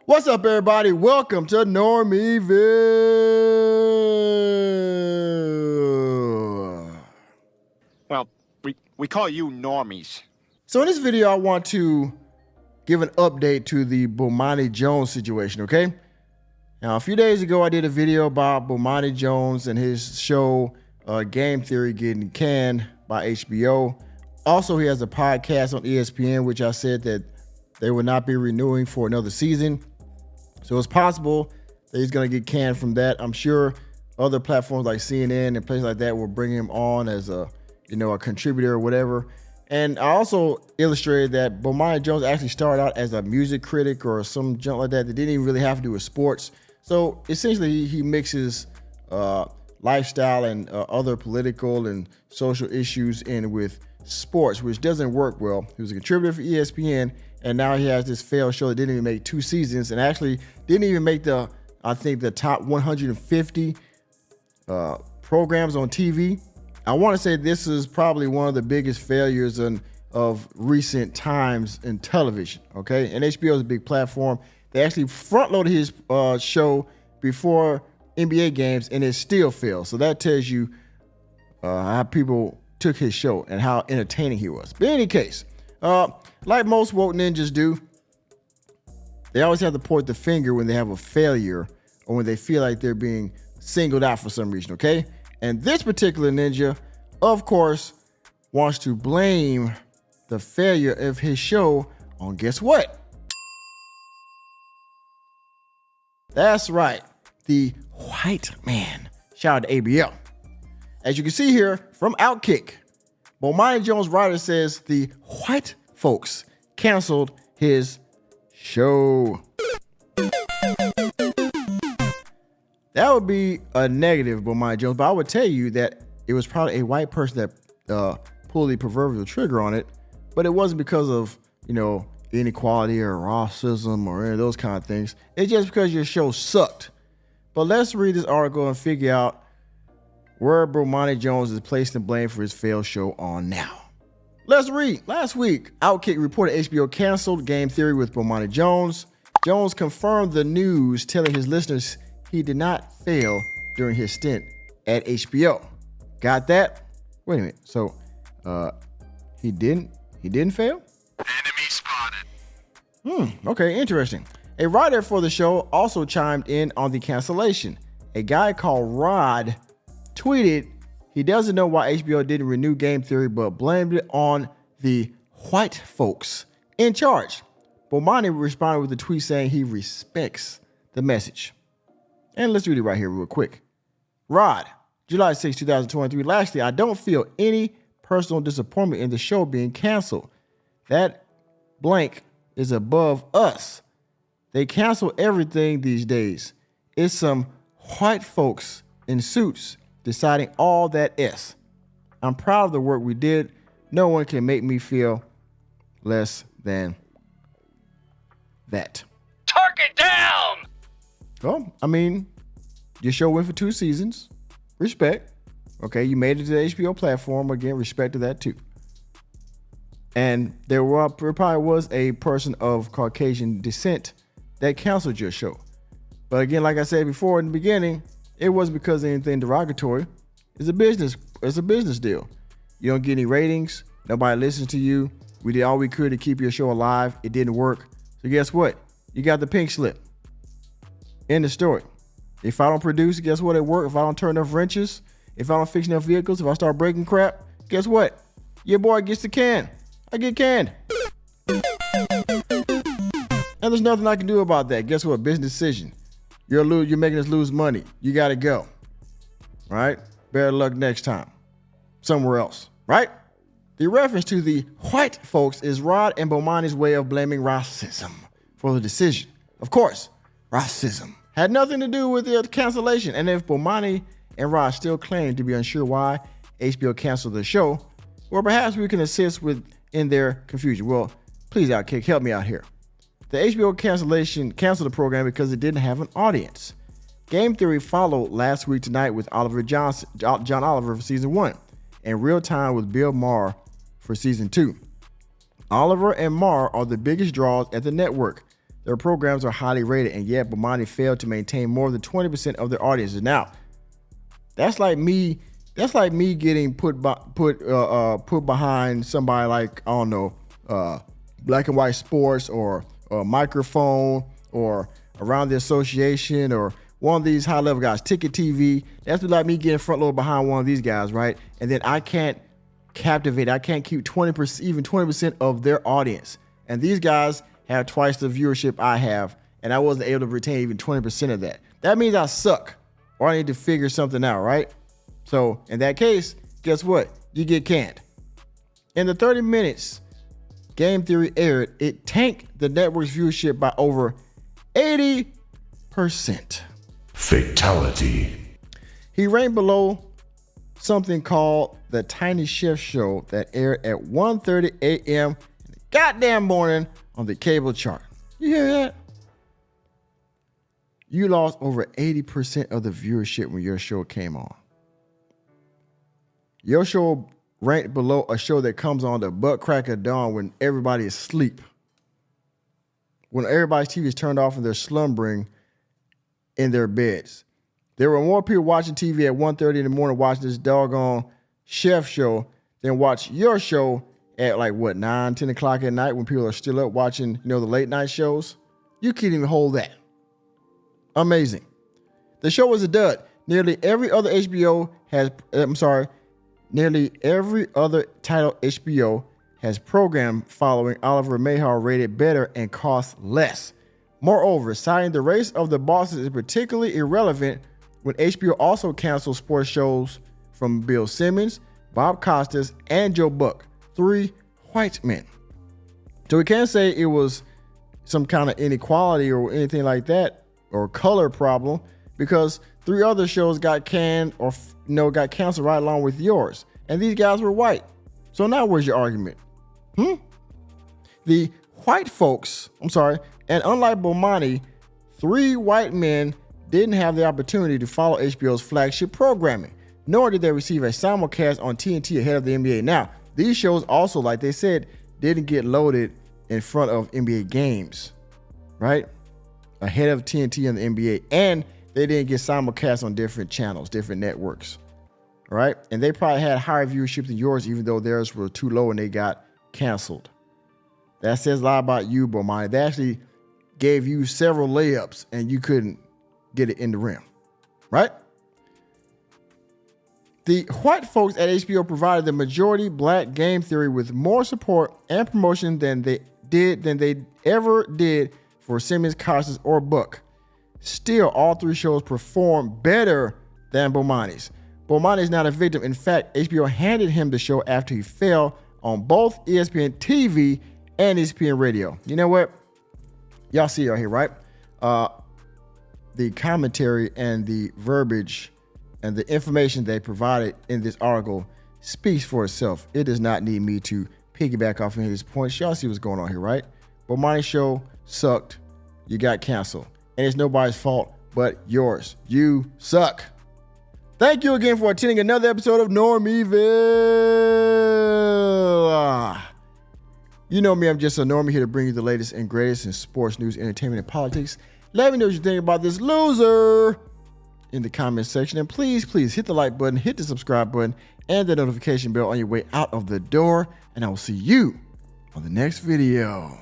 What's up, everybody? Welcome to Normieville. Well, we call you normies. So in this video, I want to give an update to the Bomani Jones situation, okay? Now, a few days ago, I did a video about Bomani Jones and his show, Game Theory, getting canned by HBO. Also, he has a podcast on ESPN, which I said that they would not be renewing for another season. So it's possible that he's going to get canned from that. I'm sure other platforms like CNN and places like that will bring him on as a contributor or whatever. And I also illustrated that Bomani Jones actually started out as a music critic or some junk like that didn't even really have to do with sports. So essentially, he mixes lifestyle and other political and social issues in with sports, which doesn't work well. He was a contributor for ESPN, and now he has this failed show that didn't even make 2 seasons and actually didn't even make the top 150 programs on TV. I want to say this is probably one of the biggest failures of recent times in television, okay? And HBO is a big platform. They actually front-loaded his show before NBA games, and it still failed. So that tells you how people took his show and how entertaining he was. But in any case, like most woke ninjas do, they always have to point the finger when they have a failure or when they feel like they're being singled out for some reason, okay? And this particular ninja, of course, wants to blame the failure of his show on guess what? That's right, the Whyte man. Shout out to ABL. As you can see here from Outkick, Bomani Jones writer says the Whyte folks canceled his show. That would be a negative, Bomani Jones, but I would tell you that it was probably a white person that pulled the proverbial trigger on it, but it wasn't because of, inequality or racism or any of those kind of things. It's just because your show sucked. But let's read this article and figure out where Bomani Jones is placing the blame for his failed show on now. Let's read. Last week, Outkick reported HBO canceled Game Theory with Bomani Jones. Jones confirmed the news, telling his listeners he did not fail during his stint at HBO. Got that? Wait a minute. So, he didn't fail? Enemy spotted. Okay, interesting. A writer for the show also chimed in on the cancellation. A guy called Rod tweeted he doesn't know why HBO didn't renew Game Theory, but blamed it on the Whyte folks in charge. Bomani responded with a tweet saying he respects the message. And let's read it right here real quick. Rod, July 6, 2023. Lastly, I don't feel any personal disappointment in the show being canceled. That blank is above us. They cancel everything these days. It's some white folks in suits deciding all that S. I'm proud of the work we did. No one can make me feel less than that. Target down! Well, your show went for 2 seasons. Respect. Okay, you made it to the HBO platform. Again, respect to that too. And there probably was a person of Caucasian descent that canceled your show. But again, like I said before in the beginning, it wasn't because of anything derogatory. It's a business deal. You don't get any ratings. Nobody listens to you. We did all we could to keep your show alive. It didn't work. So guess what? You got the pink slip. End of story. If I don't produce, guess what? It worked. If I don't turn enough wrenches, if I don't fix enough vehicles, if I start breaking crap, guess what? Your boy gets the can. I get canned. And there's nothing I can do about that. Guess what? Business decision. You're making us lose money. You got to go. Right? Better luck next time. Somewhere else. Right? The reference to the Whyte folks is Rod and Bomani's way of blaming racism for the decision. Of course, racism had nothing to do with the cancellation. And if Bomani and Rod still claim to be unsure why HBO canceled the show, or perhaps we can assist in their confusion. Well, please, Outkick, help me out here. The HBO canceled the program because it didn't have an audience. Game Theory followed last week tonight with John Oliver for season 1 and Real Time with Bill Maher for season 2. Oliver and Maher are the biggest draws at the network. Their programs are highly rated, and yet Bomani failed to maintain more than 20% of their audiences. Now, that's like me getting put behind somebody like, I don't know, Black and White Sports or a Microphone or Around the Association or one of these high-level guys, Ticket TV. That's like me getting front load behind one of these guys, right? And then I can't captivate, I can't keep 20%, even 20% of their audience. And these guys have twice the viewership I have, and I wasn't able to retain even 20% of that. That means I suck, or I need to figure something out, right? So in that case, guess what? You get canned. In the 30 minutes Game Theory aired, it tanked the network's viewership by over 80%. Fatality. He ranked below something called The Tiny Chef Show that aired at 1:30 a.m. in the goddamn morning on the cable chart. You hear that? You lost over 80% of the viewership when your show came on. Your show ranked below a show that comes on the butt crack of dawn when everybody is asleep. When everybody's TV is turned off and they're slumbering in their beds. There were more people watching TV at 1:30 in the morning watching this doggone chef show than watch your show at like what, 9, 10 o'clock at night when people are still up watching, the late night shows. You can't even hold that. Amazing. The show was a dud. Nearly every other title HBO has programmed following Oliver Mayhaw rated better and cost less. Moreover, citing the race of the bosses is particularly irrelevant when HBO also canceled sports shows from Bill Simmons, Bob Costas, and Joe Buck, 3 white men. So we can't say it was some kind of inequality or anything like that or color problem because 3 other shows got canned or got canceled right along with yours. And these guys were white. So now where's your argument? The white folks, and unlike Bomani, 3 white men didn't have the opportunity to follow HBO's flagship programming, nor did they receive a simulcast on TNT ahead of the NBA. Now, these shows also, like they said, didn't get loaded in front of NBA games, right? Ahead of TNT and the NBA, and they didn't get simulcast on different channels, different networks, right? And they probably had higher viewership than yours, even though theirs were too low and they got canceled. That says a lot about you, Bomani. They actually gave you several layups and you couldn't get it in the rim, right? The white folks at HBO provided the majority black Game Theory with more support and promotion than they ever did for Simmons, Costas, or Buck. Still, all 3 shows performed better than Bomani's. Bomani is not a victim. In fact, HBO handed him the show after he fell on both ESPN TV and ESPN Radio. You know what? Y'all see right here, right? The commentary and the verbiage and the information they provided in this article speaks for itself. It does not need me to piggyback off any of these points. Y'all see what's going on here, right? Bomani's show sucked. You got canceled. And it's nobody's fault but yours. You suck. Thank you again for attending another episode of Normieville. You know me, I'm just a normie here to bring you the latest and greatest in sports, news, entertainment, and politics. Let me know what you think about this loser in the comment section. And please hit the like button, hit the subscribe button, and the notification bell on your way out of the door. And I will see you on the next video.